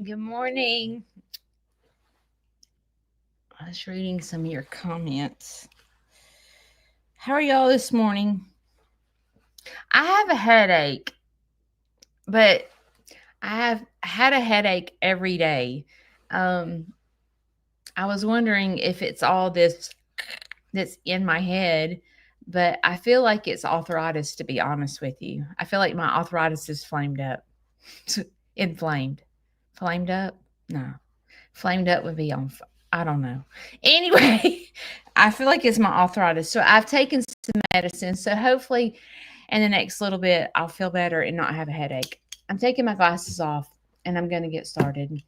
Good morning. I was reading some of your comments. How are y'all this morning? I have a headache, but I have had a headache every day. Um, I was wondering if it's all this that's in my head, but I feel like it's arthritis, to be honest with you. I feel like my arthritis is flamed up. Inflamed. Flamed up? No. Flamed up would be on. I don't know. Anyway, I feel like it's my arthritis. So I've taken some medicine. So hopefully, in the next little bit, I'll feel better and not have a headache. I'm taking my glasses off and I'm going to get started.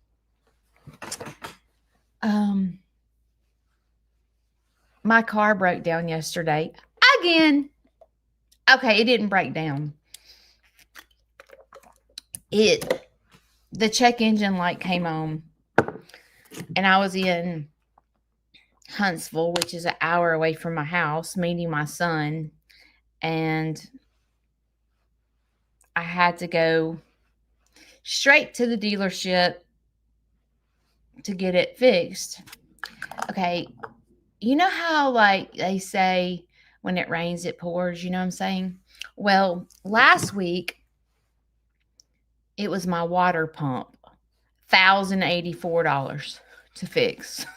Um, my car broke down yesterday again. Okay, it didn't break down. The check engine light came on, and I was in Huntsville, which is an hour away from my house, meeting my son, and I had to go straight to the dealership to get it fixed. Okay, you know how like they say when it rains it pours, you know what I'm saying? Well, last week it was my water pump, $1,084 to fix.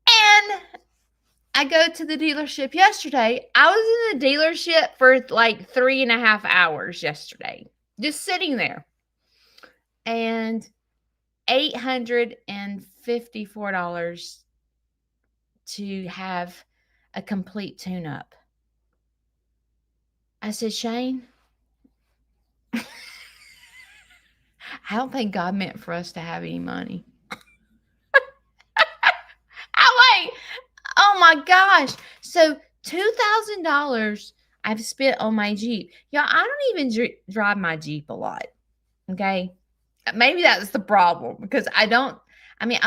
And I go to the dealership yesterday. I was in the dealership for like 3.5 hours yesterday, just sitting there. And $854 to have a complete tune up. I said, Shane, I don't think God meant for us to have any money. I like, oh my gosh. So $2,000 I've spent on my Jeep. Y'all, I don't even drive my Jeep a lot. Okay. Maybe that's the problem because I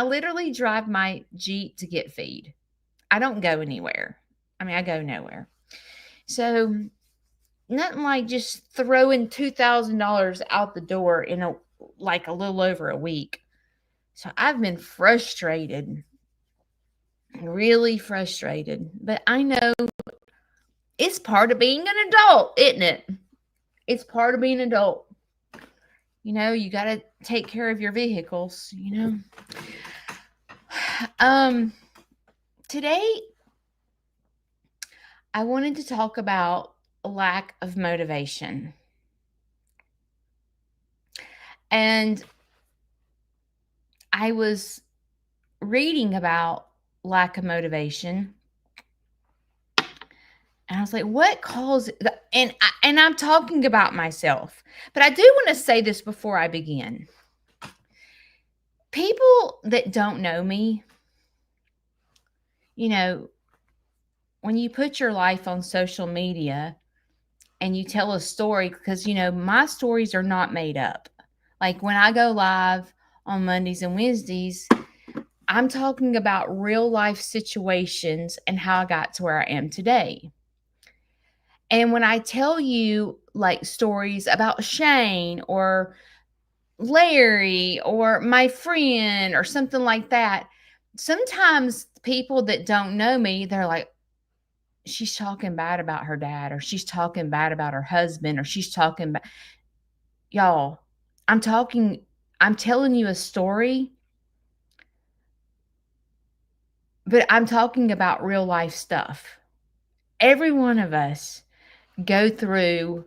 literally drive my Jeep to get feed. I don't go anywhere. I go nowhere. So nothing like just throwing $2,000 out the door in a little over a week. So I've been frustrated, really frustrated. But I know it's part of being an adult, isn't it? It's part of being an adult. You got to take care of your vehicles, Today I wanted to talk about lack of motivation. And I was reading about lack of motivation. And I was like, what causes and I'm talking about myself. But I do want to say this before I begin. People that don't know me, when you put your life on social media and you tell a story, because my stories are not made up. Like when I go live on Mondays and Wednesdays, I'm talking about real life situations and how I got to where I am today. And when I tell you like stories about Shane or Larry or my friend or something like that, sometimes people that don't know me, they're like, she's talking bad about her dad, or she's talking bad about her husband, or she's talking about y'all. I'm telling you a story, but I'm talking about real life stuff. Every one of us go through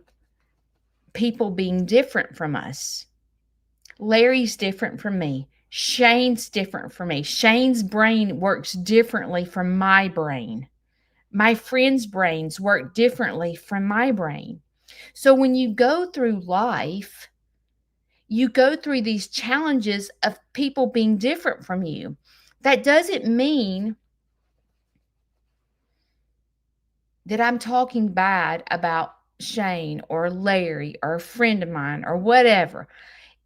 people being different from us. Larry's different from me. Shane's different from me. Shane's brain works differently from my brain. My friends' brains work differently from my brain. So when you go through life, you go through these challenges of people being different from you. That doesn't mean that I'm talking bad about Shane or Larry or a friend of mine or whatever.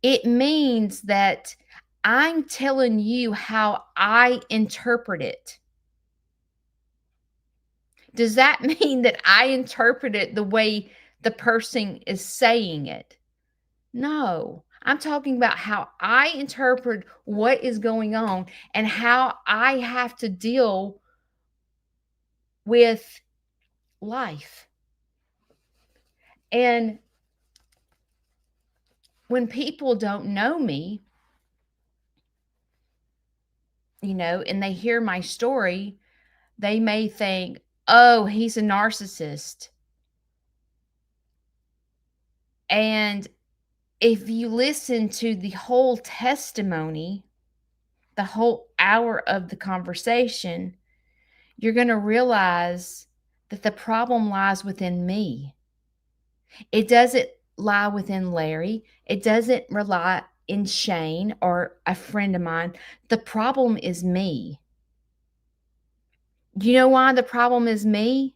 It means that I'm telling you how I interpret it. Does that mean that I interpret it the way the person is saying it? No. I'm talking about how I interpret what is going on and how I have to deal with life. And when people don't know me, and they hear my story, they may think, oh, he's a narcissist. And if you listen to the whole testimony, the whole hour of the conversation, you're going to realize that the problem lies within me. It doesn't lie within Larry. It doesn't rely in Shane or a friend of mine. The problem is me. Do you know why the problem is me?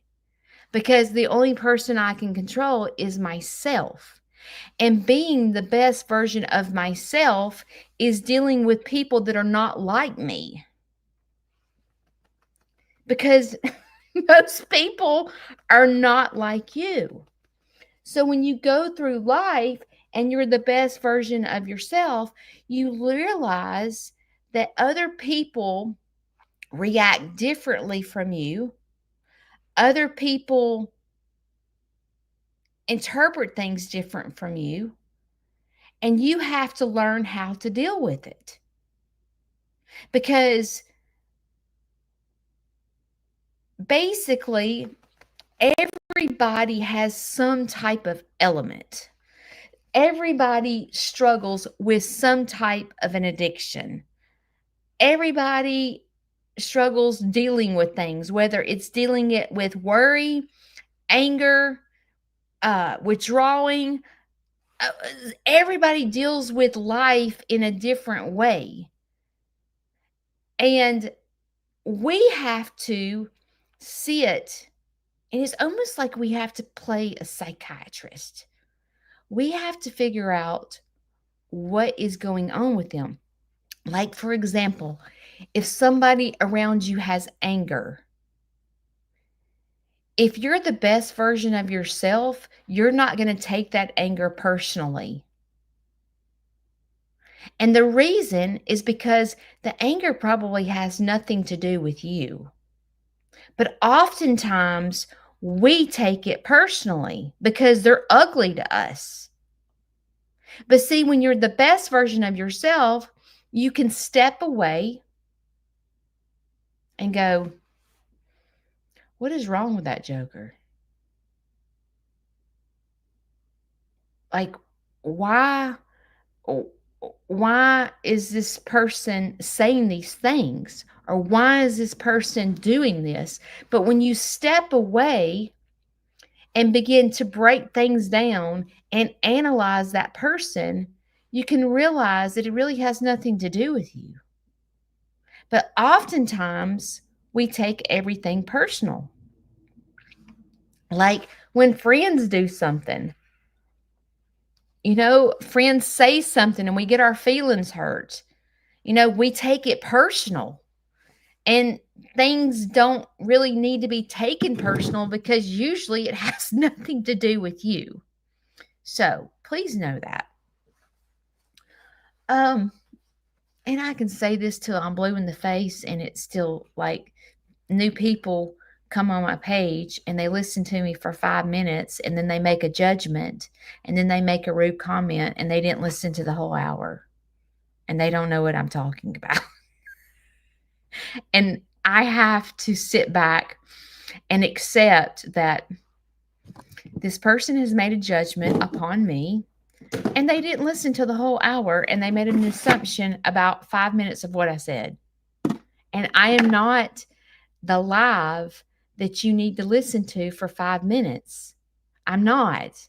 Because the only person I can control is myself. And being the best version of myself is dealing with people that are not like me. Because most people are not like you. So when you go through life and you're the best version of yourself, you realize that other people react differently from you. Other people interpret things different from you, and you have to learn how to deal with it. Because basically, everybody has some type of element. Everybody struggles with some type of an addiction. Everybody struggles dealing with things, whether it's dealing it with worry, anger, withdrawing. Everybody deals with life in a different way. And we have to sit, and it's almost like we have to play a psychiatrist. We have to figure out what is going on with them. Like, for example, if somebody around you has anger, if you're the best version of yourself, you're not going to take that anger personally. And the reason is because the anger probably has nothing to do with you. But oftentimes we take it personally because they're ugly to us. But see, when you're the best version of yourself, you can step away and go, what is wrong with that joker? Like, why why is this person saying these things? Or why is this person doing this? But when you step away and begin to break things down and analyze that person, you can realize that it really has nothing to do with you. But oftentimes, we take everything personal. Like when friends do something, friends say something and we get our feelings hurt. We take it personal. And things don't really need to be taken personal because usually it has nothing to do with you. So please know that. And I can say this till I'm blue in the face, and it's still like new people come on my page and they listen to me for 5 minutes and then they make a judgment and then they make a rude comment and they didn't listen to the whole hour and they don't know what I'm talking about. And I have to sit back and accept that this person has made a judgment upon me and they didn't listen to the whole hour and they made an assumption about 5 minutes of what I said. And I am not the live that you need to listen to for 5 minutes. I'm not.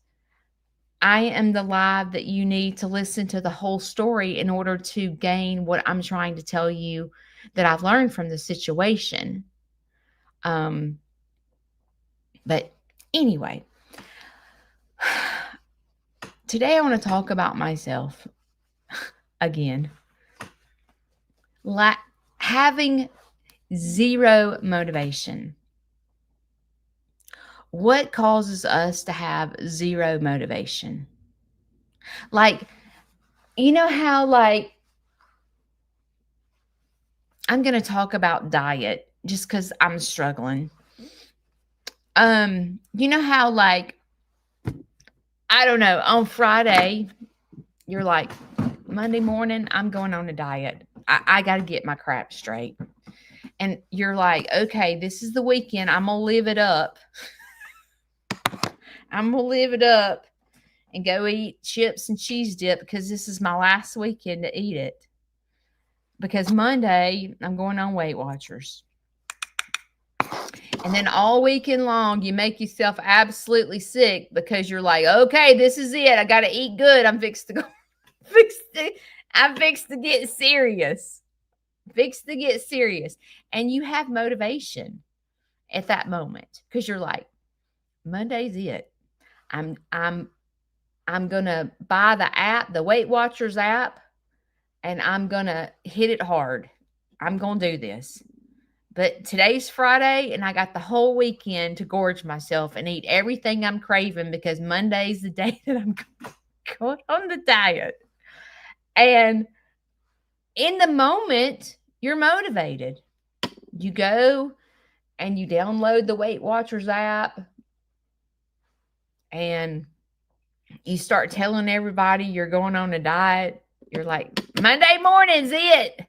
I am the live that you need to listen to the whole story in order to gain what I'm trying to tell you that I've learned from the situation. But anyway, today I want to talk about myself again. Having zero motivation. What causes us to have zero motivation? Like, You know how, like, I'm going to talk about diet just because I'm struggling. You know how, like, I don't know, on Friday, you're like, Monday morning, I'm going on a diet. I got to get my crap straight. And you're like, okay, this is the weekend. I'm going to live it up. I'm going to live it up and go eat chips and cheese dip because this is my last weekend to eat it. Because Monday, I'm going on Weight Watchers. And then all weekend long, you make yourself absolutely sick because you're like, okay, this is it. I got to eat good. I'm fixed to go. I'm fixed to get serious. Fixed to get serious. And you have motivation at that moment because you're like, Monday's it. I'm gonna buy the app, the Weight Watchers app, and I'm gonna hit it hard. I'm gonna do this. But today's Friday, and I got the whole weekend to gorge myself and eat everything I'm craving because Monday's the day that I'm going on the diet. And in the moment, you're motivated. You go and you download the Weight Watchers app and you start telling everybody you're going on a diet. You're like, Monday morning's it.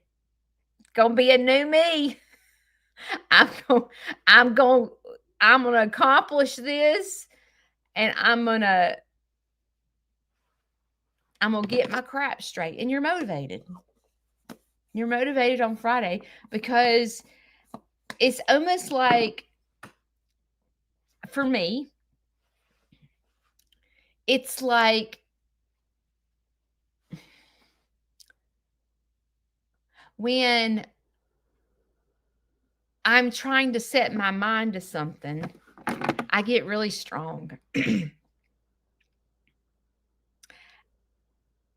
It's gonna be a new me. I'm gonna accomplish this, and I'm gonna get my crap straight. And you're motivated. You're motivated on Friday because it's almost like, for me, it's like when I'm trying to set my mind to something, I get really strong.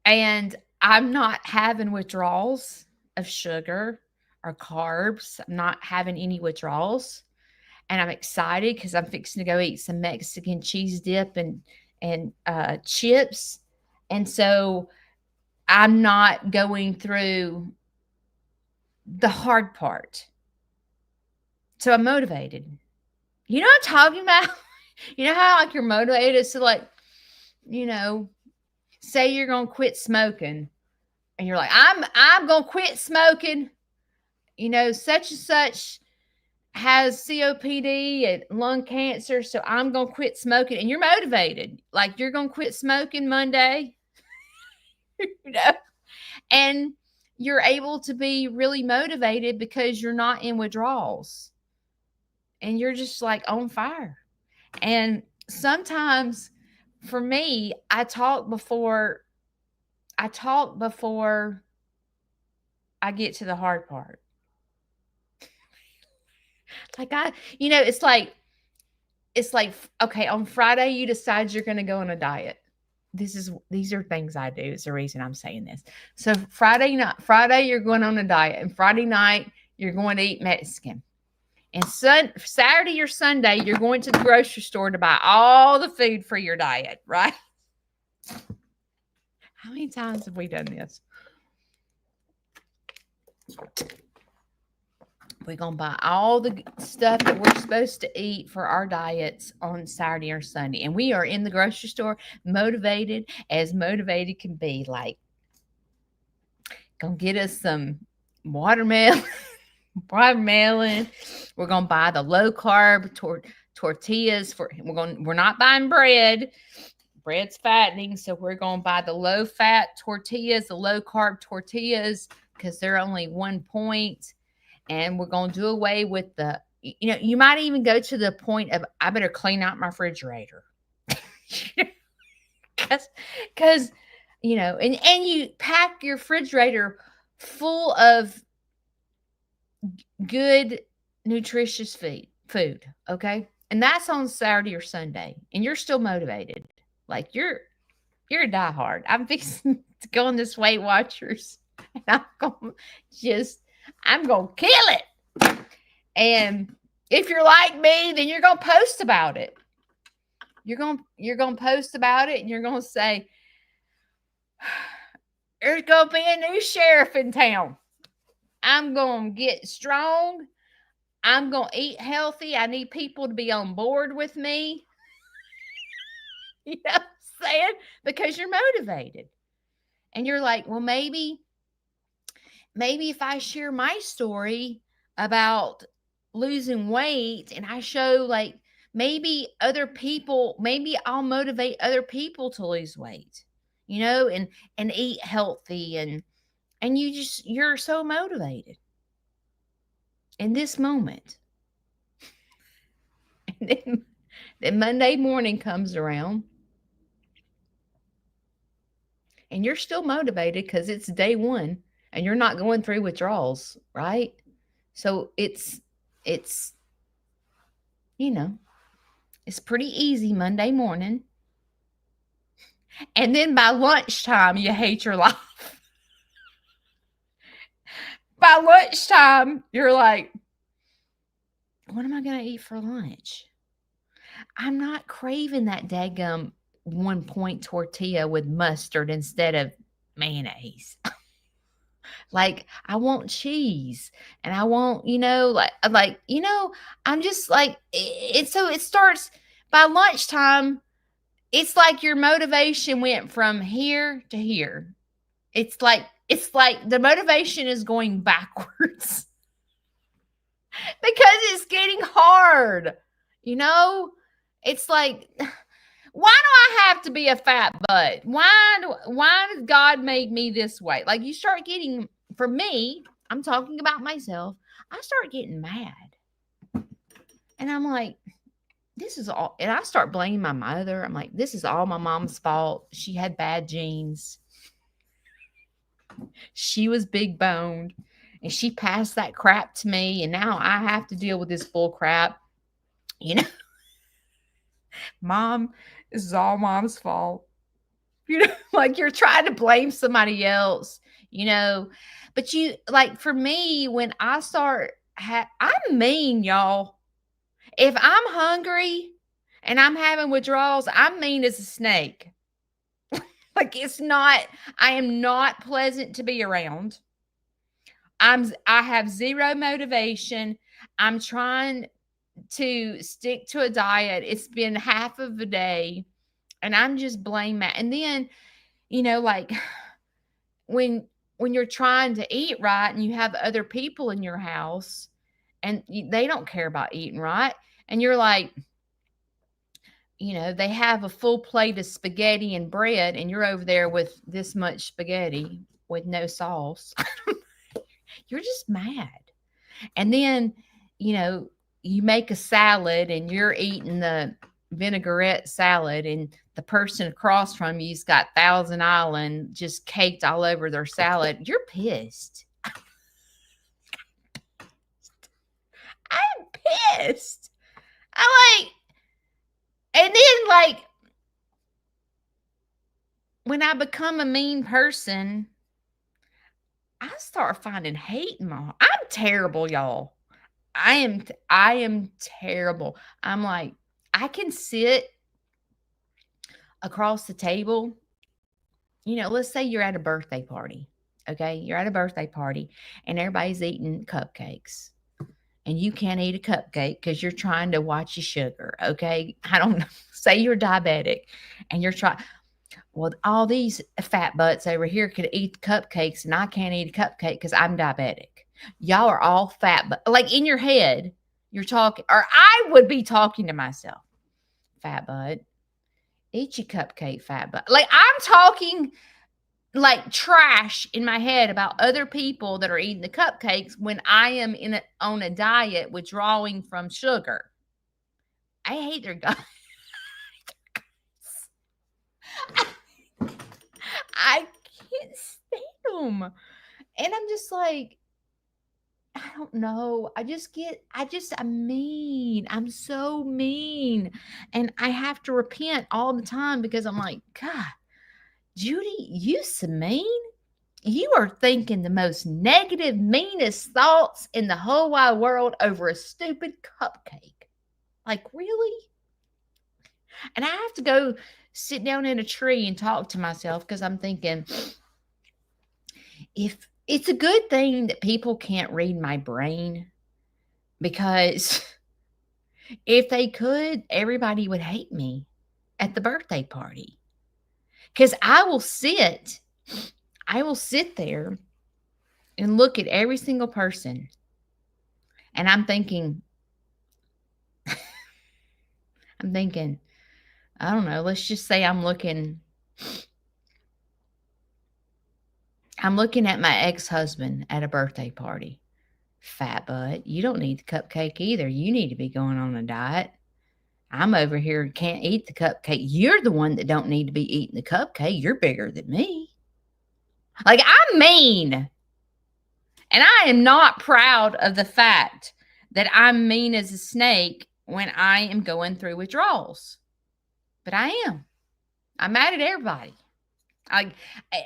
And I'm not having withdrawals of sugar or carbs. I'm not having any withdrawals. And I'm excited because I'm fixing to go eat some Mexican cheese dip and chips. And so I'm not going through the hard part. So I'm motivated. You know what I'm talking about? You know how, like, you're motivated to, like, say you're gonna quit smoking, and you're like, I'm gonna quit smoking. Such and such has COPD and lung cancer, so I'm gonna quit smoking. And you're motivated, like you're gonna quit smoking Monday, and you're able to be really motivated because you're not in withdrawals, and you're just like on fire. And sometimes, for me, I talk before I get to the hard part. Like, it's like, okay, on Friday you decide you're going to go on a diet. These are things I do. It's the reason I'm saying this. So Friday you're going on a diet, and Friday night you're going to eat Mexican. And Saturday or Sunday you're going to the grocery store to buy all the food for your diet, right? How many times have we done this? We're going to buy all the stuff that we're supposed to eat for our diets on Saturday or Sunday. And we are in the grocery store motivated as motivated can be. Like, going to get us some watermelon. We're going to buy the low carb tortillas. We're not buying bread. Bread's fattening. So we're going to buy the low fat tortillas, the low carb tortillas, because they're only 1 point. And we're going to do away with you might even go to the point of, I better clean out my refrigerator. Because, and you pack your refrigerator full of good, nutritious food. Okay. And that's on Saturday or Sunday. And you're still motivated. Like, you're a diehard. I'm fixing to go on this Weight Watchers. And I'm going to kill it. And if you're like me, then you're going to post about it. You're going to post about it, and you're going to say, There's going to be a new sheriff in town. I'm going to get strong. I'm going to eat healthy. I need people to be on board with me. You know what I'm saying? Because you're motivated. And you're like, well, maybe if I share my story about losing weight and I show like maybe I'll motivate other people to lose weight, and eat healthy and you're so motivated in this moment. And then Monday morning comes around and you're still motivated because it's day one and you're not going through withdrawals, right? So it's it's pretty easy Monday morning. And then by lunchtime, you hate your life. By lunchtime, you're like, what am I going to eat for lunch? I'm not craving that daggum 1-point tortilla with mustard instead of mayonnaise. Like, I want cheese and I want, I'm just like, so it starts by lunchtime. It's like your motivation went from here to here. It's like the motivation is going backwards because it's getting hard. It's like, why do I have to be a fat butt? Why did God make me this way? Like, you start getting, for me, I'm talking about myself, I start getting mad. And I'm like, this is all, and I start blaming my mother. I'm like, this is all my mom's fault. She had bad genes. She was big boned and she passed that crap to me. And now I have to deal with this bull crap. Mom, this is all mom's fault. Like you're trying to blame somebody else, but for me, when I start, I'm mean, y'all. If I'm hungry and I'm having withdrawals, I'm mean as a snake. Like I am not pleasant to be around. I have zero motivation. I'm trying to stick to a diet. It's been half of a day and I'm just blaming that. And then, like when you're trying to eat right and you have other people in your house and they don't care about eating right. And you're like, they have a full plate of spaghetti and bread and you're over there with this much spaghetti with no sauce. You're just mad. And then, you make a salad and you're eating the vinaigrette salad and the person across from you's got Thousand Island just caked all over their salad. You're pissed. I'm pissed. And then when I become a mean person, I start finding hate in my heart. I'm terrible, y'all. I am terrible. I'm like, I can sit across the table. Let's say you're at a birthday party. Okay. You're at a birthday party and everybody's eating cupcakes and you can't eat a cupcake because you're trying to watch your sugar. Okay. I don't know. Say you're diabetic and you're trying. Well, all these fat butts over here could eat cupcakes and I can't eat a cupcake because I'm diabetic. Y'all are all fat, but like in your head, you're talking, or I would be talking to myself, fat butt, eat your cupcake, fat butt. Like I'm talking like trash in my head about other people that are eating the cupcakes when I am on a diet withdrawing from sugar. I hate their guts. I can't stand them. And I'm just like, I don't know. I'm mean. I'm so mean. And I have to repent all the time because I'm like, God, Judy, you so mean. You are thinking the most negative, meanest thoughts in the whole wide world over a stupid cupcake. Like, really? And I have to go sit down in a tree and talk to myself because I'm thinking, if it's a good thing that people can't read my brain, because if they could, everybody would hate me at the birthday party. Because I will sit there and look at every single person, and I'm thinking, I don't know, let's just say I'm looking at my ex-husband at a birthday party. Fat butt, you don't need the cupcake either. You need to be going on a diet. I'm over here, can't eat the cupcake. You're the one that don't need to be eating the cupcake. You're bigger than me. Like, I'm mean. And I am not proud of the fact that I'm mean as a snake when I am going through withdrawals. But I am. I'm mad at everybody.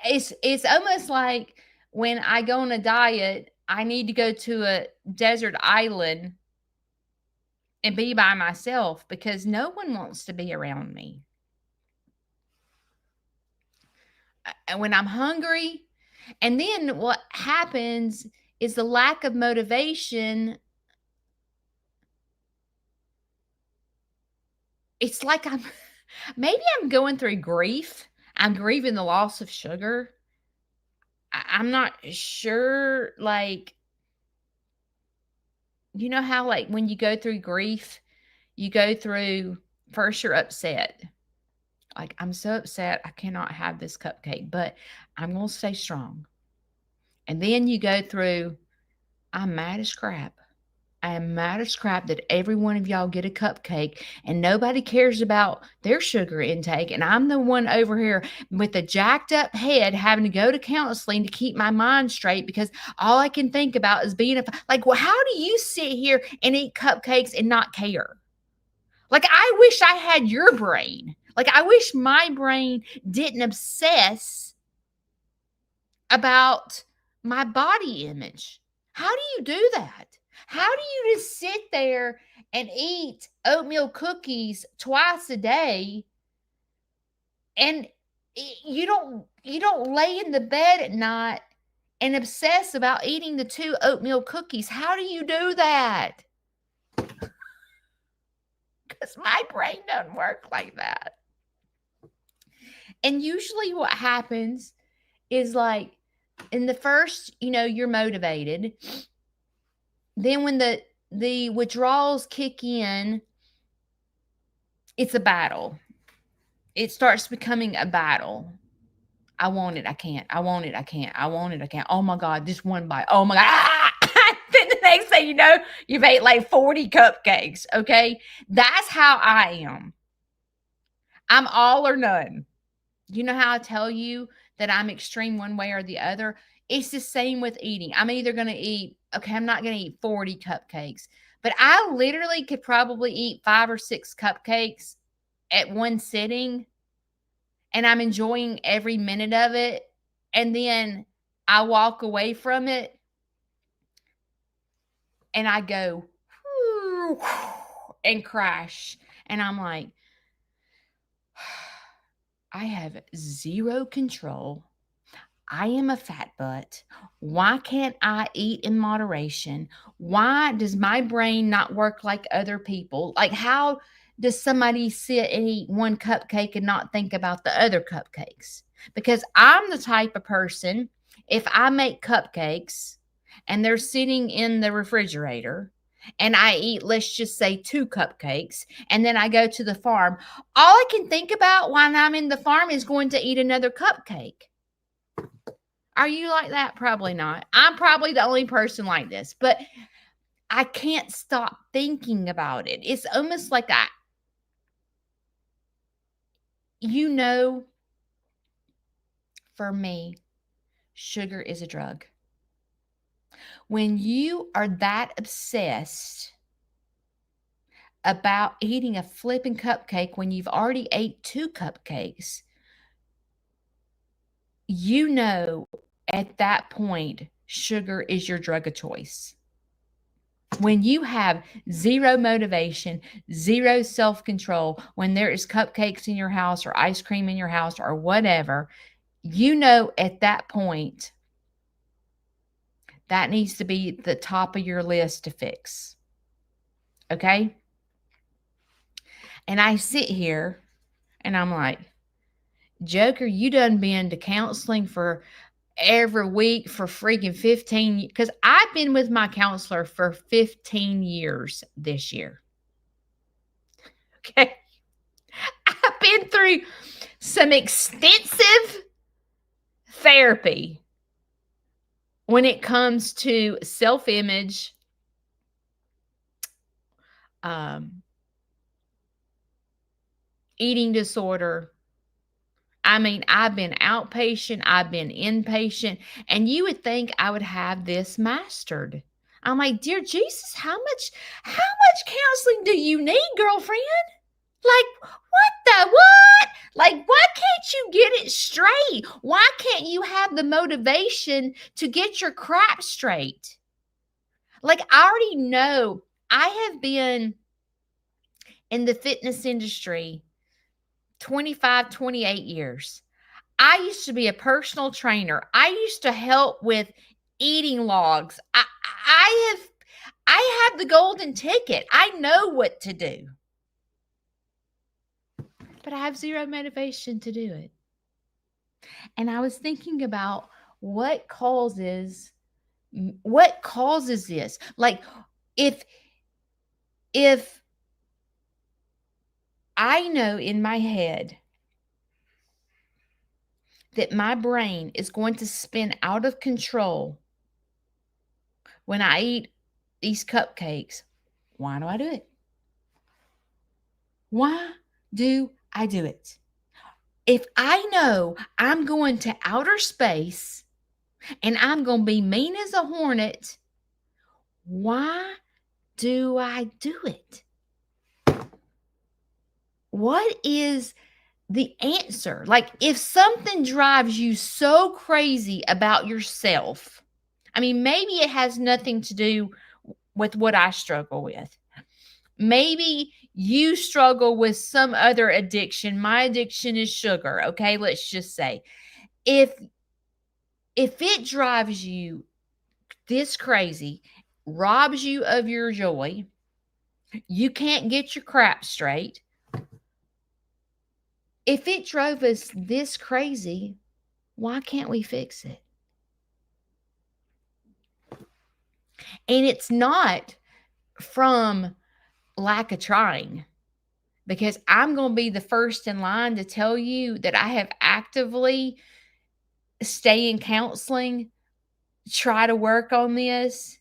It's almost like when I go on a diet, I need to go to a desert island and be by myself because no one wants to be around me. And when I'm hungry, and then what happens is the lack of motivation. It's like maybe I'm going through grief. I'm grieving the loss of sugar. I'm not sure, like, you know how, like, when you go through grief, you go through, first you're upset. Like, I'm so upset I cannot have this cupcake, but I'm going to stay strong. And then you go through, I'm mad as crap. I am mad as crap that every one of y'all get a cupcake and nobody cares about their sugar intake. And I'm the one over here with a jacked up head having to go to counseling to keep my mind straight because all I can think about is being like, well, how do you sit here and eat cupcakes and not care? Like, I wish I had your brain. Like, I wish my brain didn't obsess about my body image. How do you do that? How do you just sit there and eat oatmeal cookies twice a day and you don't lay in the bed at night and obsess about eating the 2 oatmeal cookies? How do you do that? Because my brain doesn't work like that. And usually what happens is, like, in the first, you're motivated. Then when the withdrawals kick in, it's a battle. It starts becoming a battle. I want it, I can't. I want it, I can't. I want it, I can't. Oh my God, just one bite. Oh my God. Ah! Then the next thing you know, you've ate like 40 cupcakes. Okay. That's how I am. I'm all or none. You know how I tell you that I'm extreme one way or the other? It's the same with eating. I'm either going to eat, okay, I'm not going to eat 40 cupcakes, but I literally could probably eat 5 or 6 cupcakes at one sitting, and I'm enjoying every minute of it. And then I walk away from it and I go and crash. And I'm like, I have zero control. I am a fat butt. Why can't I eat in moderation? Why does my brain not work like other people? Like, how does somebody sit and eat one cupcake and not think about the other cupcakes? Because I'm the type of person, if I make cupcakes and they're sitting in the refrigerator and I eat, let's just say 2 cupcakes, and then I go to the farm, all I can think about while I'm in the farm is going to eat another cupcake. Are you like that? Probably not. I'm probably the only person like this, but I can't stop thinking about it. It's almost like for me, sugar is a drug. When you are that obsessed about eating a flipping cupcake when you've already ate 2 cupcakes, at that point, sugar is your drug of choice. When you have zero motivation, zero self-control, when there is cupcakes in your house or ice cream in your house or whatever, at that point, That needs to be the top of your list to fix. Okay? And I sit here and I'm like, Joker, you done been to counseling for every week for freaking 15 because I've been with my counselor for 15 years this year. Okay. I've been through some extensive therapy when it comes to self-image, eating disorder. I mean, I've been outpatient, I've been inpatient, and you would think I would have this mastered. I'm like, dear Jesus, how much counseling do you need, girlfriend? Like, what? Like, why can't you get it straight? Why can't you have the motivation to get your crap straight? Like, I already know I have been in the fitness industry 25, 28 years. I used to be a personal trainer. I used to help with eating logs. I have the golden ticket. I know what to do. But I have zero motivation to do it. And I was thinking about what causes this? Like if I know in my head that my brain is going to spin out of control when I eat these cupcakes, why do I do it? Why do I do it? If I know I'm going to outer space and I'm going to be mean as a hornet, why do I do it? What is the answer? Like, if something drives you so crazy about yourself, I mean, maybe it has nothing to do with what I struggle with. Maybe you struggle with some other addiction. My addiction is sugar. Okay, let's just say if it drives you this crazy, robs you of your joy, you can't get your crap straight. If it drove us this crazy, why can't we fix it? And it's not from lack of trying, because I'm going to be the first in line to tell you that I have actively stay in counseling, try to work on this,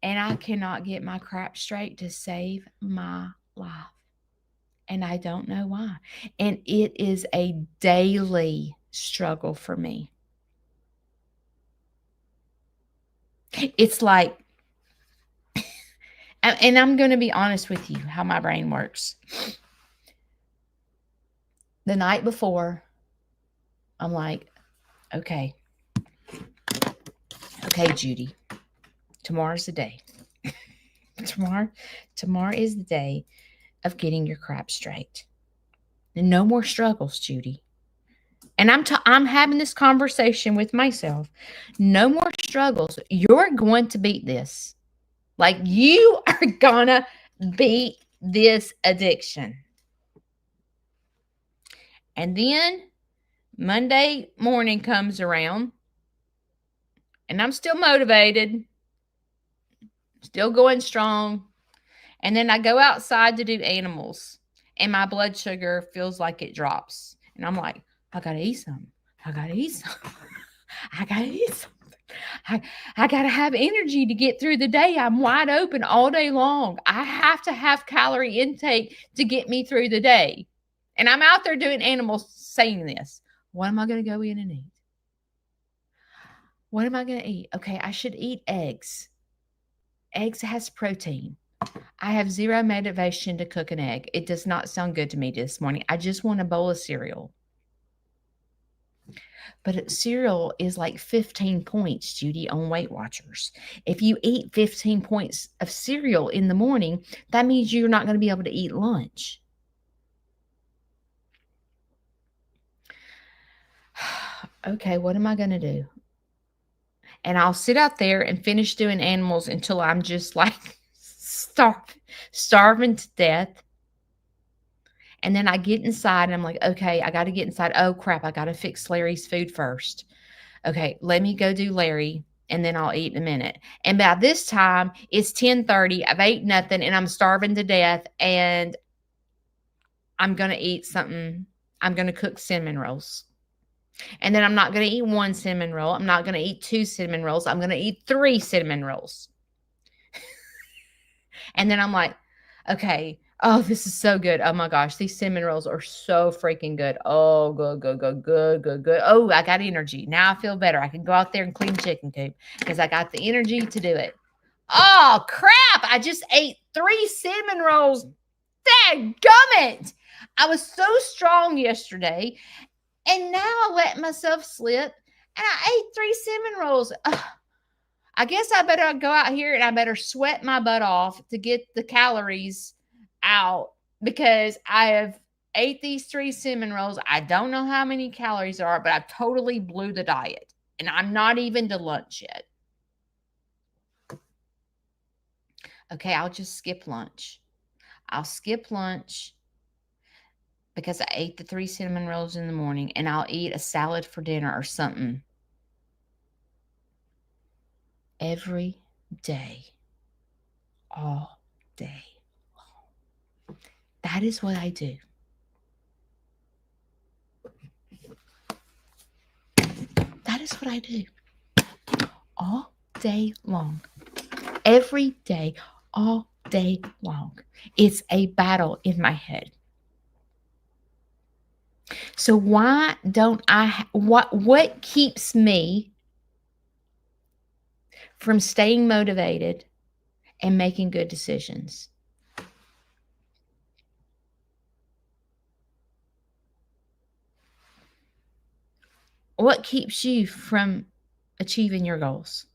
and I cannot get my crap straight to save my life. And I don't know why. And it is a daily struggle for me. It's like, and I'm going to be honest with you how my brain works. The night before, I'm like, okay, Judy, tomorrow's the day. Tomorrow is the day of getting your crap straight. And no more struggles, Judy. And I'm having this conversation with myself. No more struggles. You're going to beat this. Like, you are gonna beat this addiction. And then Monday morning comes around and I'm still motivated, still going strong. And then I go outside to do animals and my blood sugar feels like it drops. And I'm like, I gotta eat something. I gotta eat something. I gotta eat something. I gotta have energy to get through the day. I'm wide open all day long. I have to have calorie intake to get me through the day. And I'm out there doing animals saying this. What am I going to go in and eat? What am I going to eat? Okay, I should eat eggs. Eggs has protein. I have zero motivation to cook an egg. It does not sound good to me this morning. I just want a bowl of cereal. But cereal is like 15 points, Judy, on Weight Watchers. If you eat 15 points of cereal in the morning, that means you're not going to be able to eat lunch. Okay, what am I going to do? And I'll sit out there and finish doing animals until I'm just like starving to death. And then I get inside and I'm like, okay, I got to get inside. Oh crap, I got to fix Larry's food first. Okay, let me go do Larry and then I'll eat in a minute. And by this time, it's 10:30. I've ate nothing and I'm starving to death and I'm going to eat something. I'm going to cook cinnamon rolls. And then I'm not going to eat one cinnamon roll. I'm not going to eat two cinnamon rolls. I'm going to eat 3 cinnamon rolls. And then I'm like, okay, oh, this is so good. Oh my gosh, these cinnamon rolls are so freaking good. Oh, good, good, good, good, good, good. Oh, I got energy. Now I feel better. I can go out there and clean chicken coop because I got the energy to do it. Oh, crap. I just ate 3 cinnamon rolls. Dadgummit. I was so strong yesterday, and now I let myself slip, and I ate 3 cinnamon rolls. Ugh. I guess I better go out here and I better sweat my butt off to get the calories out because I have ate these 3 cinnamon rolls. I don't know how many calories there are, but I totally blew the diet. And I'm not even to lunch yet. Okay, I'll just skip lunch. I'll skip lunch because I ate the 3 cinnamon rolls in the morning, and I'll eat a salad for dinner or something every day, all day. That is what I do. That is what I do all day long. Every day, all day long. It's a battle in my head. So why don't I, what keeps me from staying motivated and making good decisions? What keeps you from achieving your goals?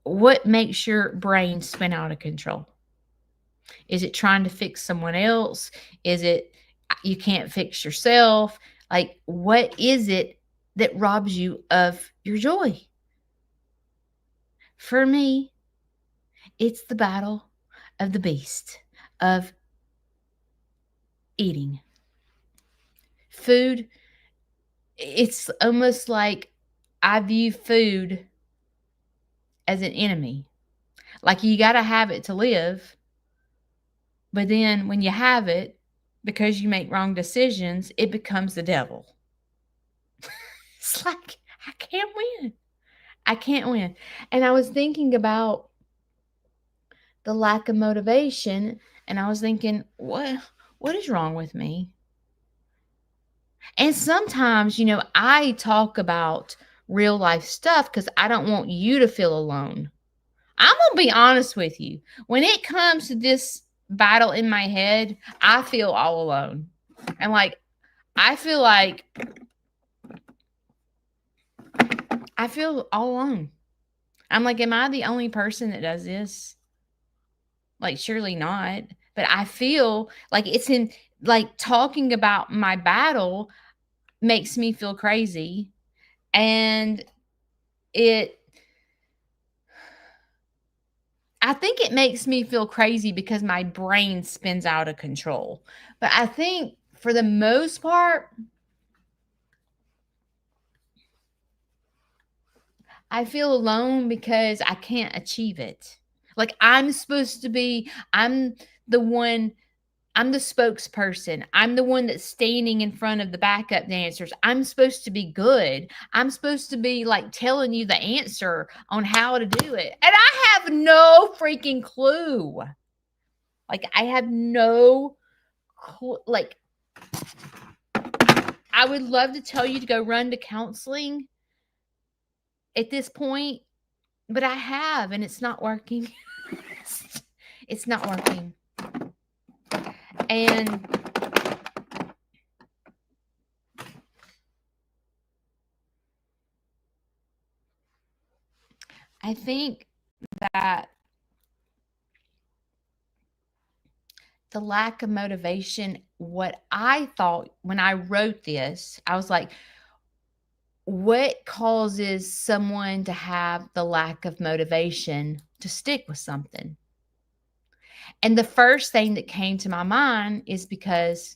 What makes your brain spin out of control? Is it trying to fix someone else? Is it you can't fix yourself? Like, what is it that robs you of your joy? For me, it's the battle of the beast, of eating. Food, it's almost like I view food as an enemy. Like you got to have it to live. But then when you have it, because you make wrong decisions, it becomes the devil. It's like, I can't win. I can't win. And I was thinking about the lack of motivation, and I was thinking, what is wrong with me? And sometimes, I talk about real life stuff because I don't want you to feel alone. I'm going to be honest with you. When it comes to this battle in my head, I feel all alone. And I feel all alone. I'm like, am I the only person that does this? Like, surely not. But I feel like talking about my battle makes me feel crazy. And I think it makes me feel crazy because my brain spins out of control. But I think for the most part, I feel alone because I can't achieve it. Like I'm the one, I'm the spokesperson. I'm the one that's standing in front of the backup dancers. I'm supposed to be good. I'm supposed to be like telling you the answer on how to do it. And I have no freaking clue. Like I have no clue. Like I would love to tell you to go run to counseling at this point, but I have, and it's not working. It's not working. And I think that the lack of motivation, what I thought when I wrote this, I was like, what causes someone to have the lack of motivation to stick with something? And the first thing that came to my mind is because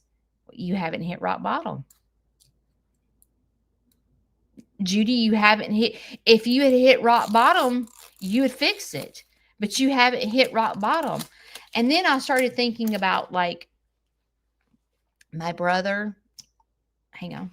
you haven't hit rock bottom. Judy, you haven't hit. If you had hit rock bottom, you would fix it, but you haven't hit rock bottom. And then I started thinking about like my brother. Hang on.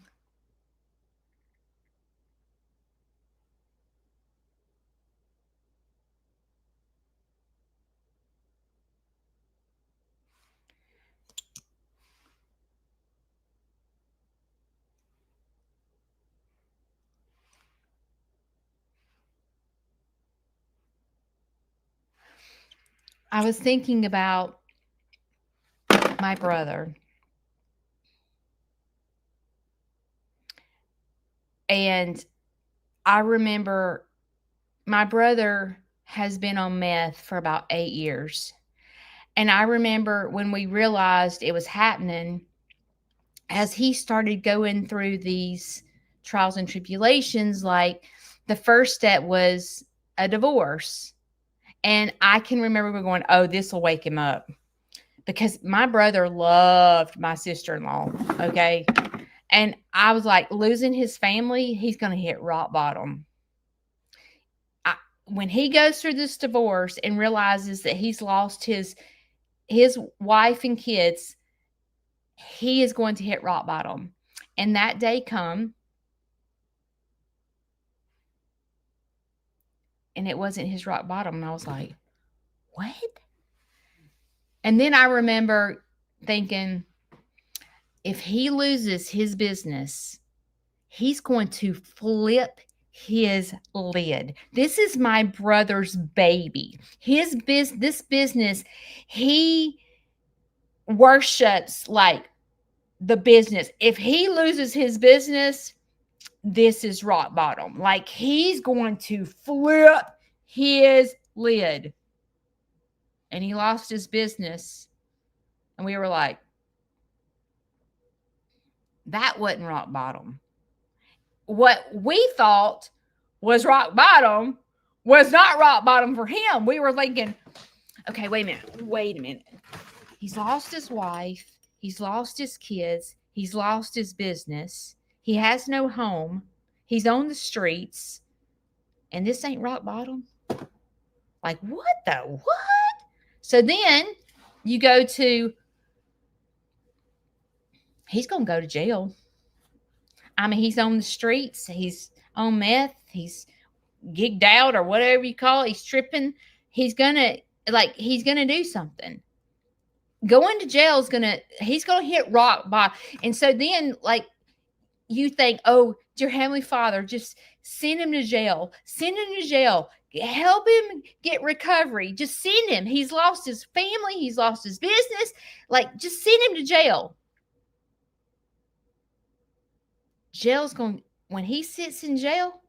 I was thinking about my brother. And I remember my brother has been on meth for about 8 years. And I remember when we realized it was happening, as he started going through these trials and tribulations, like the first step was a divorce. And I can remember we going, oh, this will wake him up. Because my brother loved my sister-in-law. Okay. And I was like, losing his family, he's going to hit rock bottom. When he goes through this divorce and realizes that he's lost his wife and kids, he is going to hit rock bottom. And that day come, and it wasn't his rock bottom. And I was like, what? And then I remember thinking, if he loses his business, he's going to flip his lid. This is my brother's baby. This business, he worships like the business. If he loses his business, this is rock bottom. Like he's going to flip his lid. And he lost his business. And we were like, that wasn't rock bottom. What we thought was rock bottom was not rock bottom for him. We were thinking, okay, wait a minute. He's lost his wife. He's lost his kids. He's lost his business. He has no home. He's on the streets. And this ain't rock bottom? Like, what? So then you go to, he's going to go to jail. I mean, he's on the streets. He's on meth. He's gigged out or whatever you call it. He's tripping. He's going to do something. Going to jail he's going to hit rock bottom. And so then, like, you think, oh, dear Heavenly Father, just send him to jail. Send him to jail. Help him get recovery. Just send him. He's lost his family. He's lost his business. Like, just send him to jail. When he sits in jail,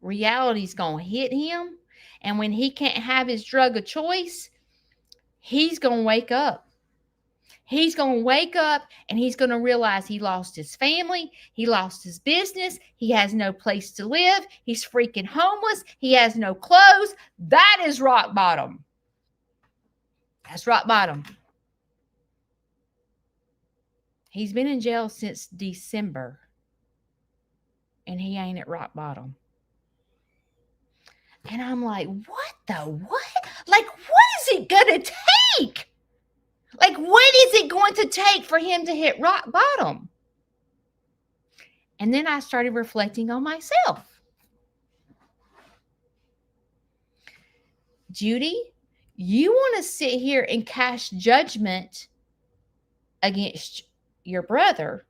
reality's going to hit him. And when he can't have his drug of choice, he's going to wake up. He's going to wake up and he's going to realize he lost his family. He lost his business. He has no place to live. He's freaking homeless. He has no clothes. That is rock bottom. That's rock bottom. He's been in jail since December. And he ain't at rock bottom. And I'm like, what? Like, what is it going to take? Like, what is it going to take for him to hit rock bottom? And then I started reflecting on myself. Judy, you want to sit here and cast judgment against your brother,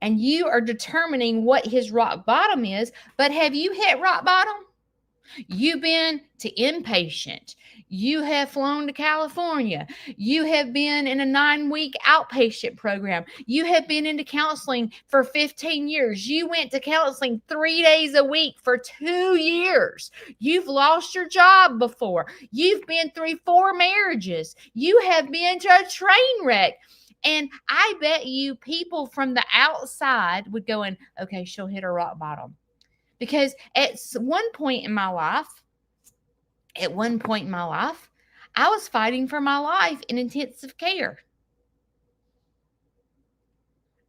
and you are determining what his rock bottom is, but have you hit rock bottom? You've been to inpatient. You have flown to California. You have been in a 9-week outpatient program. You have been into counseling for 15 years. You went to counseling 3 days a week for 2 years. You've lost your job before. You've been through 4 marriages. You have been to a train wreck. And I bet you people from the outside would go in, okay, she'll hit her rock bottom. Because at one point in my life, I was fighting for my life in intensive care.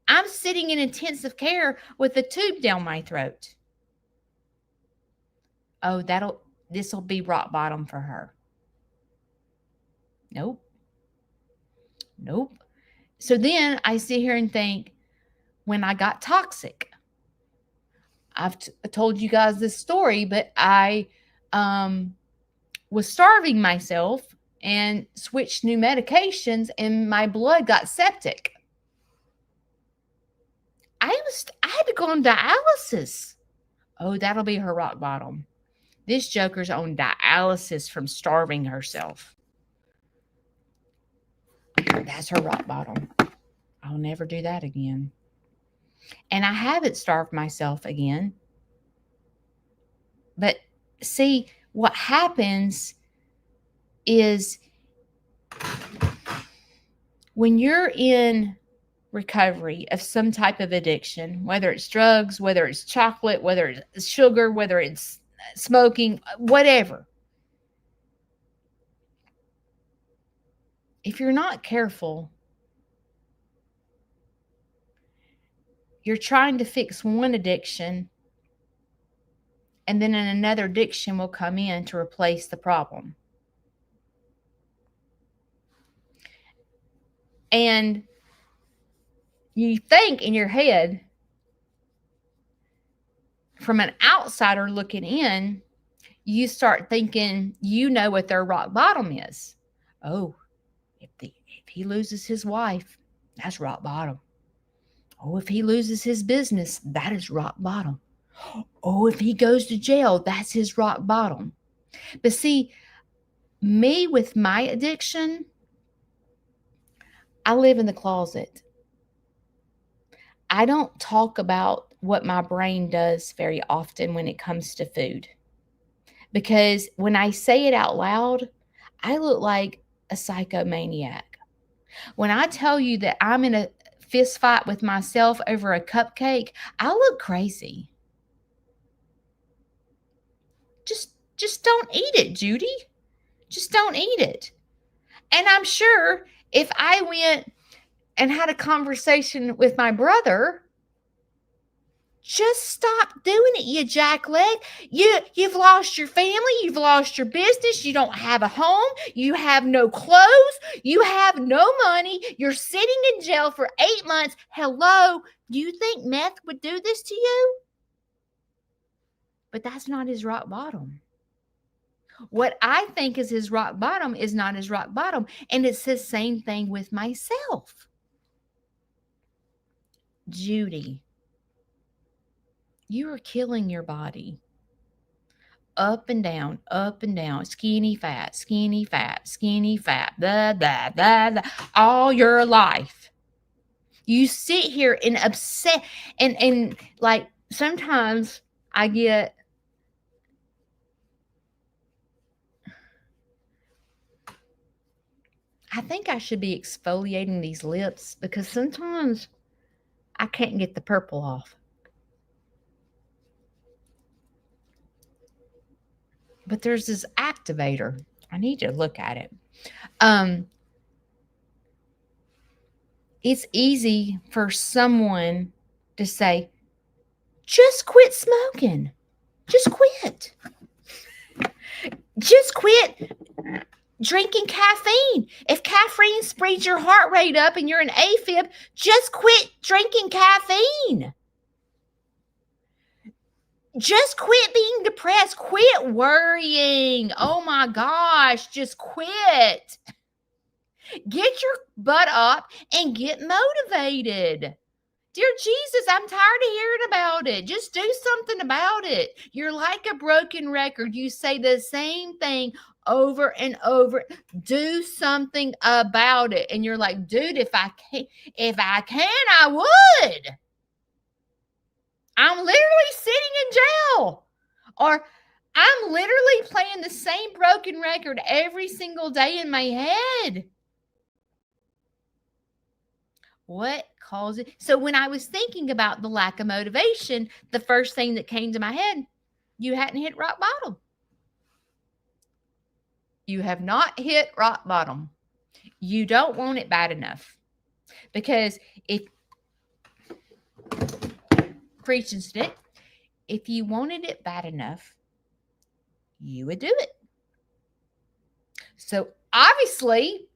I'm sitting in intensive care with a tube down my throat. Oh, this will be rock bottom for her. Nope. So then I sit here and think, when I got toxic, I've told you guys this story, but I was starving myself and switched new medications, and my blood got septic. I had to go on dialysis. Oh, that'll be her rock bottom. This joker's on dialysis from starving herself. That's her rock bottom. I'll never do that again. And I haven't starved myself again. But see, what happens is when you're in recovery of some type of addiction, whether it's drugs, whether it's chocolate, whether it's sugar, whether it's smoking, whatever. If you're not careful, you're trying to fix one addiction, and then another addiction will come in to replace the problem. And you think in your head, from an outsider looking in, you start thinking you know what their rock bottom is. Oh, if he loses his wife, that's rock bottom. Oh, if he loses his business, that is rock bottom. Oh, if he goes to jail, that's his rock bottom. But see, me with my addiction, I live in the closet. I don't talk about what my brain does very often when it comes to food. Because when I say it out loud, I look like a psychomaniac. When I tell you that I'm in a fist fight with myself over a cupcake, I look crazy. Just don't eat it, Judy. Just don't eat it. And I'm sure if I went and had a conversation with my brother, just stop doing it, you jackleg. You've lost your family. You've lost your business. You don't have a home. You have no clothes. You have no money. You're sitting in jail for 8 months. Hello, do you think meth would do this to you? But that's not his rock bottom. What I think is his rock bottom is not his rock bottom. And it's the same thing with myself. Judy, you are killing your body. Up and down, skinny, fat, blah, blah, blah, blah, all your life. You sit here and upset, and like sometimes I get, I think I should be exfoliating these lips because sometimes I can't get the purple off. But there's this activator. I need to look at it. It's easy for someone to say, just quit smoking. Just quit. Just quit drinking caffeine. If caffeine speeds your heart rate up and you're an AFib, just quit drinking caffeine. Just quit being depressed. Quit worrying. Oh my gosh, just quit. Get your butt up and get motivated. Dear Jesus, I'm tired of hearing about it. Just do something about it. You're like a broken record. You say the same thing over and over. Do something about it. And you're like, dude, if I can, I would. I'm literally sitting in jail. Or I'm literally playing the same broken record every single day in my head. What causes it? So when I was thinking about the lack of motivation, the first thing that came to my head, you hadn't hit rock bottom. You have not hit rock bottom. You don't want it bad enough. Because if preaching stick, if you wanted it bad enough, you would do it. So obviously,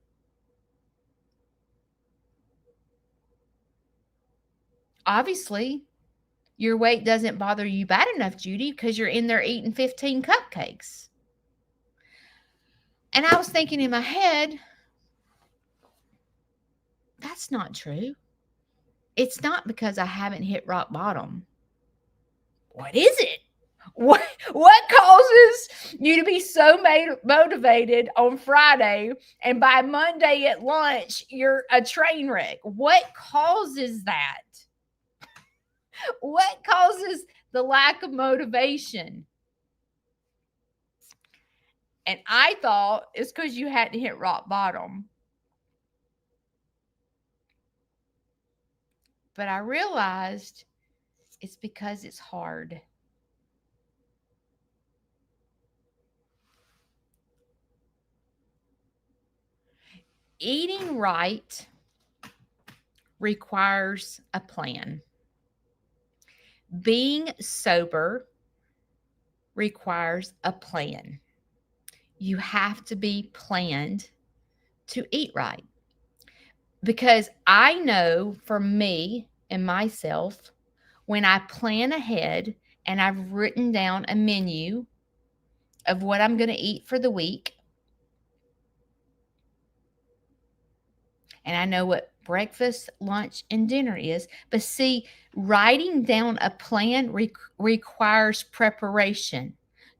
your weight doesn't bother you bad enough, Judy, because you're in there eating 15 cupcakes. And I was thinking in my head, that's not true. It's not because I haven't hit rock bottom. What is it? What causes you to be so motivated on Friday and by Monday at lunch you're a train wreck? What causes that? What causes the lack of motivation? And I thought it's because you hadn't hit rock bottom. But I realized it's because it's hard. Eating right requires a plan. Being sober requires a plan. You have to be planned to eat right. Because I know for me and myself, when I plan ahead and I've written down a menu of what I'm going to eat for the week, and I know what breakfast, lunch, and dinner is. But see, writing down a plan requires preparation,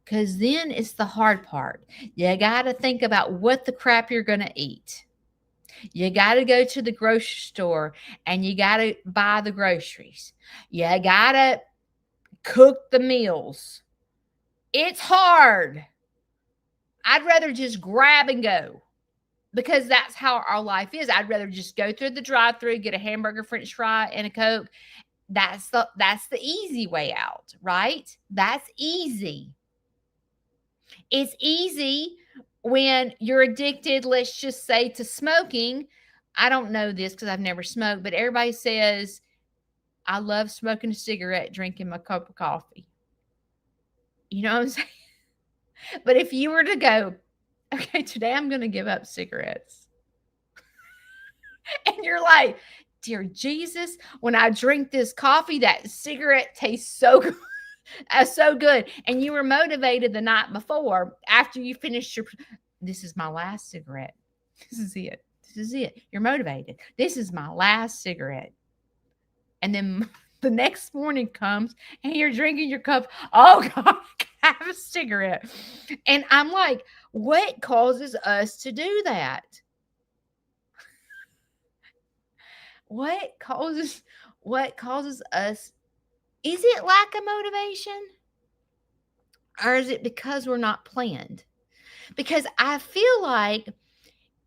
because then it's the hard part. You got to think about what the crap you're going to eat. You got to go to the grocery store and you got to buy the groceries. You got to cook the meals. It's hard. I'd rather just grab and go. Because that's how our life is. I'd rather just go through the drive-thru, get a hamburger, French fry, and a Coke. That's the easy way out, right? That's easy. It's easy when you're addicted, let's just say, to smoking. I don't know this because I've never smoked, but everybody says, I love smoking a cigarette, drinking my cup of coffee. You know what I'm saying? But if you were to go, okay, today I'm going to give up cigarettes. And you're like, dear Jesus, when I drink this coffee, that cigarette tastes so good. So good. And you were motivated the night before after you finished this is my last cigarette. This is it. This is it. You're motivated. This is my last cigarette. And then the next morning comes and you're drinking your cup. Oh God, I have a cigarette. And I'm like, what causes us to do that? What causes us? Is it lack of motivation? Or is it because we're not planned? Because I feel like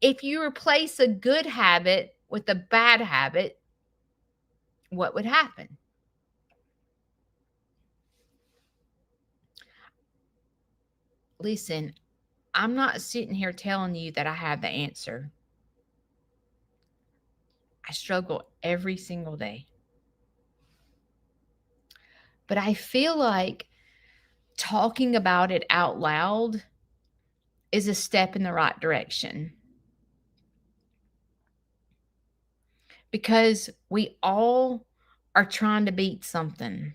if you replace a good habit with a bad habit, what would happen? Listen, I'm not sitting here telling you that I have the answer. I struggle every single day. But I feel like talking about it out loud is a step in the right direction. Because we all are trying to beat something.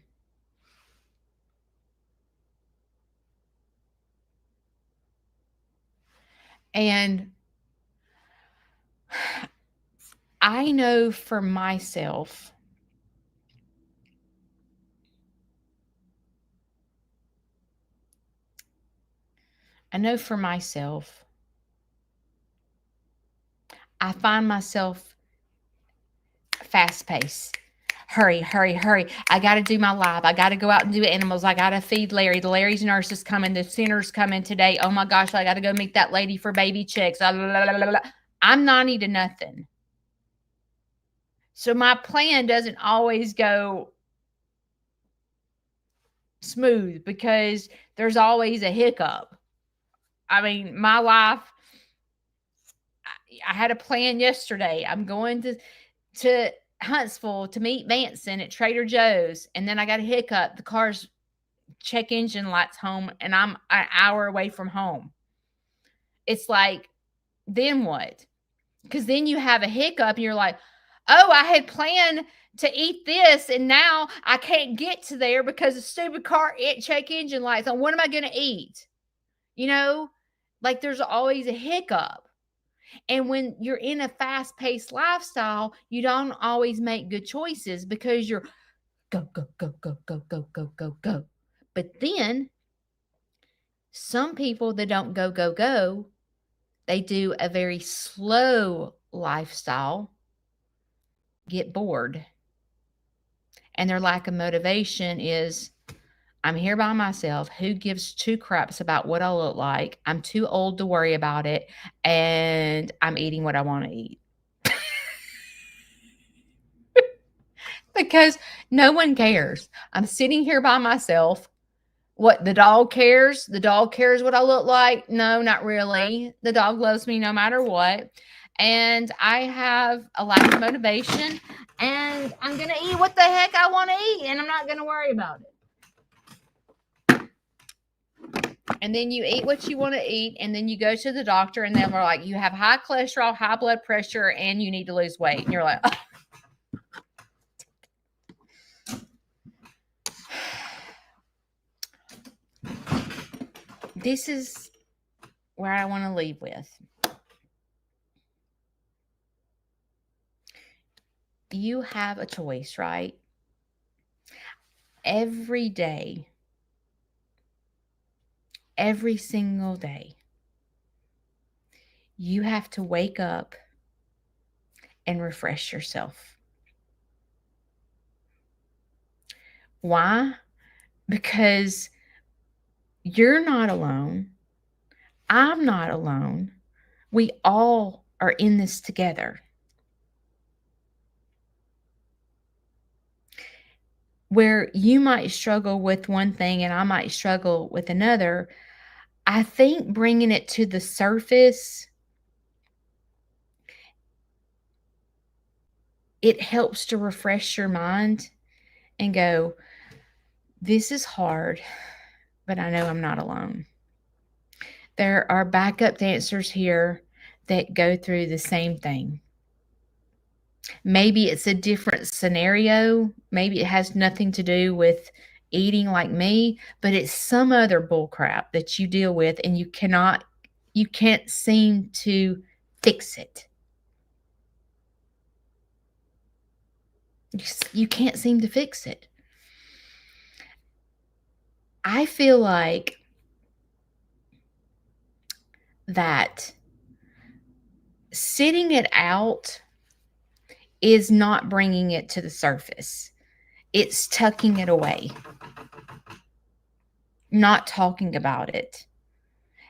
And I know for myself, I find myself fast paced. Hurry, hurry, hurry. I got to do my live. I got to go out and do animals. I got to feed Larry. The Larry's nurse is coming. The center's coming today. Oh my gosh, I got to go meet that lady for baby checks. I'm 90 to nothing. So my plan doesn't always go smooth because there's always a hiccup. I mean, my life, I had a plan yesterday. I'm going to Huntsville to meet Manson at Trader Joe's, and then I got a hiccup. The car's check engine light's home, and I'm an hour away from home. It's like, then what? Because then you have a hiccup, and you're like, oh, I had planned to eat this, and now I can't get to there because the stupid car check engine lights on. What am I going to eat? You know, like there's always a hiccup. And when you're in a fast paced lifestyle, you don't always make good choices because you're go, go, go, go, go, go, go, go, go. But then some people that don't go, go, go, they do a very slow lifestyle, get bored. And their lack of motivation is, I'm here by myself. Who gives two craps about what I look like? I'm too old to worry about it. And I'm eating what I want to eat. Because no one cares. I'm sitting here by myself. What, the dog cares? The dog cares what I look like? No, not really. The dog loves me no matter what. And I have a lack of motivation. And I'm going to eat what the heck I want to eat. And I'm not going to worry about it. And then you eat what you want to eat, and then you go to the doctor, and they're like, you have high cholesterol, high blood pressure, and you need to lose weight. And you're like, oh. This is where I want to leave with. You have a choice, right? Every day, every single day, you have to wake up and refresh yourself. Why? Because you're not alone. I'm not alone. We all are in this together. Where you might struggle with one thing and I might struggle with another, I think bringing it to the surface, it helps to refresh your mind and go, this is hard, but I know I'm not alone. There are backup dancers here that go through the same thing. Maybe it's a different scenario. Maybe it has nothing to do with eating like me, but it's some other bullcrap that you deal with and you can't seem to fix it. You can't seem to fix it. I feel like that sitting it out is not bringing it to the surface. It's tucking it away, not talking about it.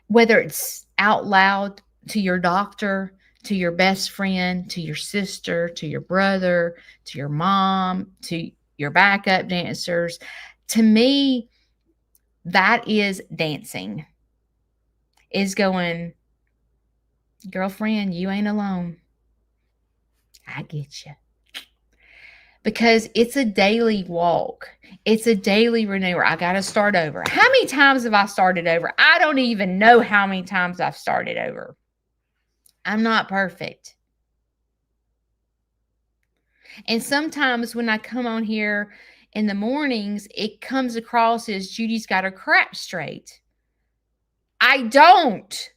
Whether it's out loud to your doctor, to your best friend, to your sister, to your brother, to your mom, to your backup dancers. To me, that is dancing. Is going, girlfriend, you ain't alone. I get you. Because it's a daily walk. It's a daily renewer. I got to start over. How many times have I started over? I don't even know how many times I've started over. I'm not perfect. And sometimes when I come on here in the mornings, it comes across as Judy's got her crap straight. I don't.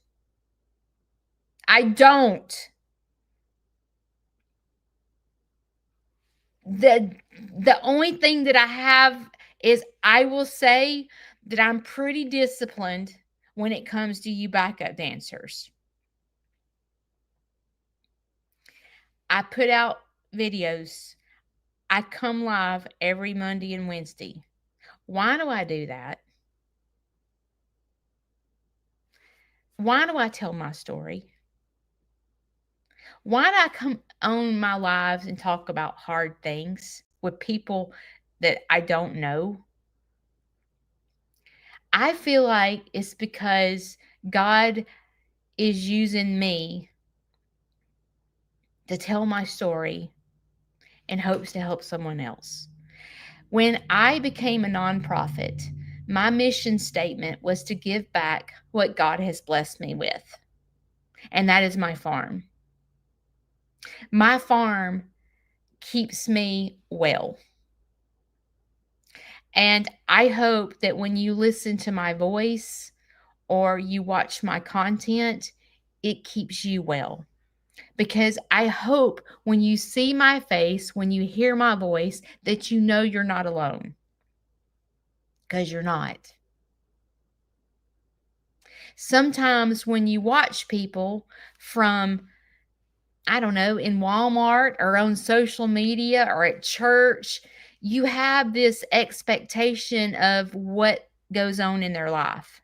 The only thing that I have is I will say that I'm pretty disciplined when it comes to you backup dancers. I put out videos. I come live every Monday and Wednesday. Why do I do that? Why do I tell my story? Why do I come? own my lives and talk about hard things with people that I don't know, I feel like it's because God is using me to tell my story in hopes to help someone else. When I became a nonprofit, my mission statement was to give back what God has blessed me with, and that is my farm. My farm keeps me well. And I hope that when you listen to my voice or you watch my content, it keeps you well. Because I hope when you see my face, when you hear my voice, that you know you're not alone. Because you're not. Sometimes when you watch people from, I don't know, in Walmart or on social media or at church, you have this expectation of what goes on in their life.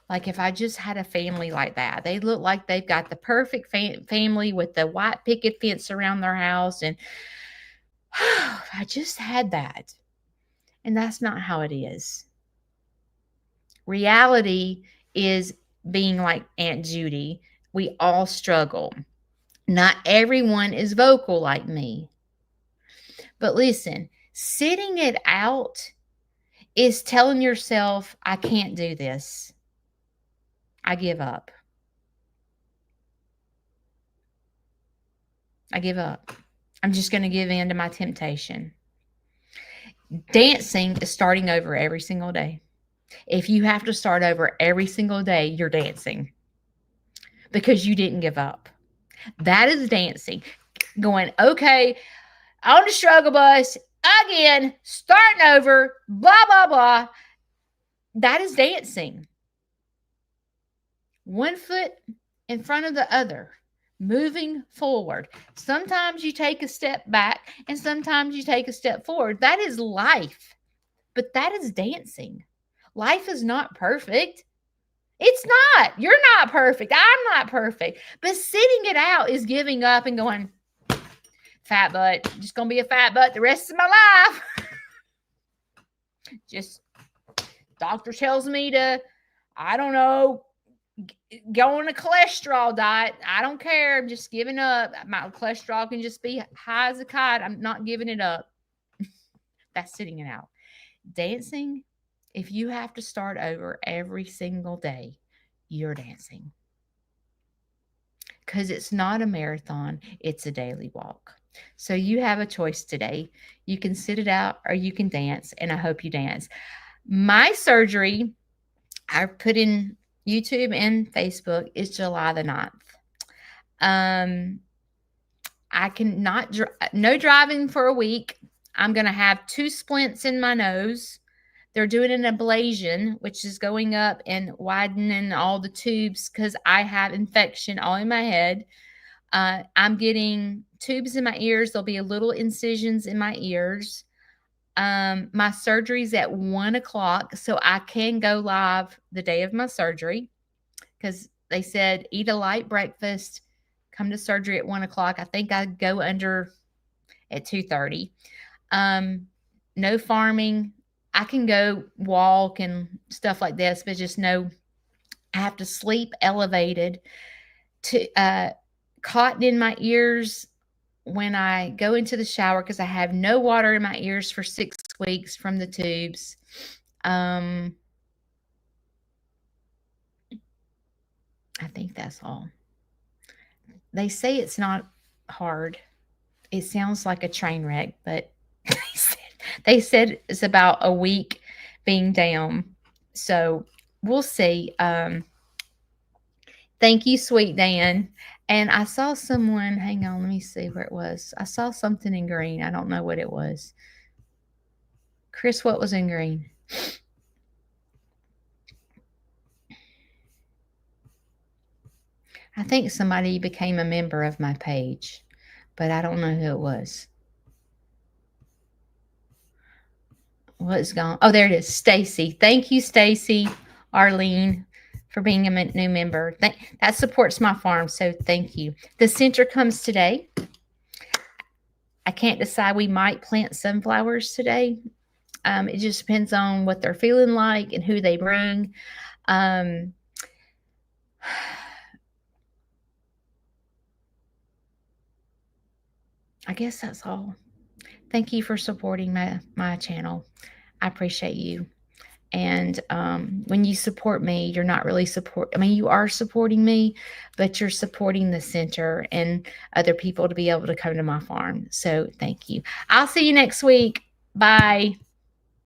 Like if I just had a family like that, they look like they've got the perfect family with the white picket fence around their house. And I just had that. And that's not how it is. Reality is being like Aunt Judy. We all struggle. Not everyone is vocal like me. But listen, sitting it out is telling yourself, I can't do this. I give up. I give up. I'm just going to give in to my temptation. Dancing is starting over every single day. If you have to start over every single day, you're dancing because you didn't give up. That is dancing. Going, okay, on the struggle bus again, starting over, blah, blah, blah. That is dancing. One foot in front of the other, moving forward. Sometimes you take a step back and sometimes you take a step forward. That is life, but that is dancing. Life is not perfect. It's not. You're not perfect. I'm not perfect. But sitting it out is giving up and going, fat butt, just going to be a fat butt the rest of my life. Just doctor tells me to, I don't know, go on a cholesterol diet. I don't care. I'm just giving up. My cholesterol can just be high as a kite. I'm not giving it up. That's sitting it out. Dancing, if you have to start over every single day, you're dancing. Because it's not a marathon, it's a daily walk. So you have a choice today. You can sit it out or you can dance, and I hope you dance. My surgery, I put in YouTube and Facebook, is July the 9th. I cannot, no driving for a week. I'm going to have 2 splints in my nose. They're doing an ablation, which is going up and widening all the tubes because I have infection all in my head. I'm getting tubes in my ears. There'll be a little incisions in my ears. My surgery's at 1:00, so I can go live the day of my surgery because they said eat a light breakfast, come to surgery at 1:00. I think I go under at 2:30. No farming. I can go walk and stuff like this, but just know I have to sleep elevated, to cotton in my ears when I go into the shower because I have no water in my ears for 6 weeks from the tubes. I think that's all. They say it's not hard. It sounds like a train wreck, but they said it's about a week being down. So we'll see. Thank you, Sweet Dan. And I saw someone, hang on, let me see where it was. I saw something in green. I don't know what it was. Chris, what was in green? I think somebody became a member of my page, but I don't know who it was. What's gone? Oh, there it is. Stacy. Thank you, Stacy, Arlene, for being a new member. That supports my farm, so thank you. The center comes today. I can't decide. We might plant sunflowers today. It just depends on what they're feeling like and who they bring. Um, I guess that's all. Thank you for supporting my channel. I appreciate you. And when you support me, you're not really I mean, you are supporting me, but you're supporting the center and other people to be able to come to my farm. So thank you. I'll see you next week. Bye.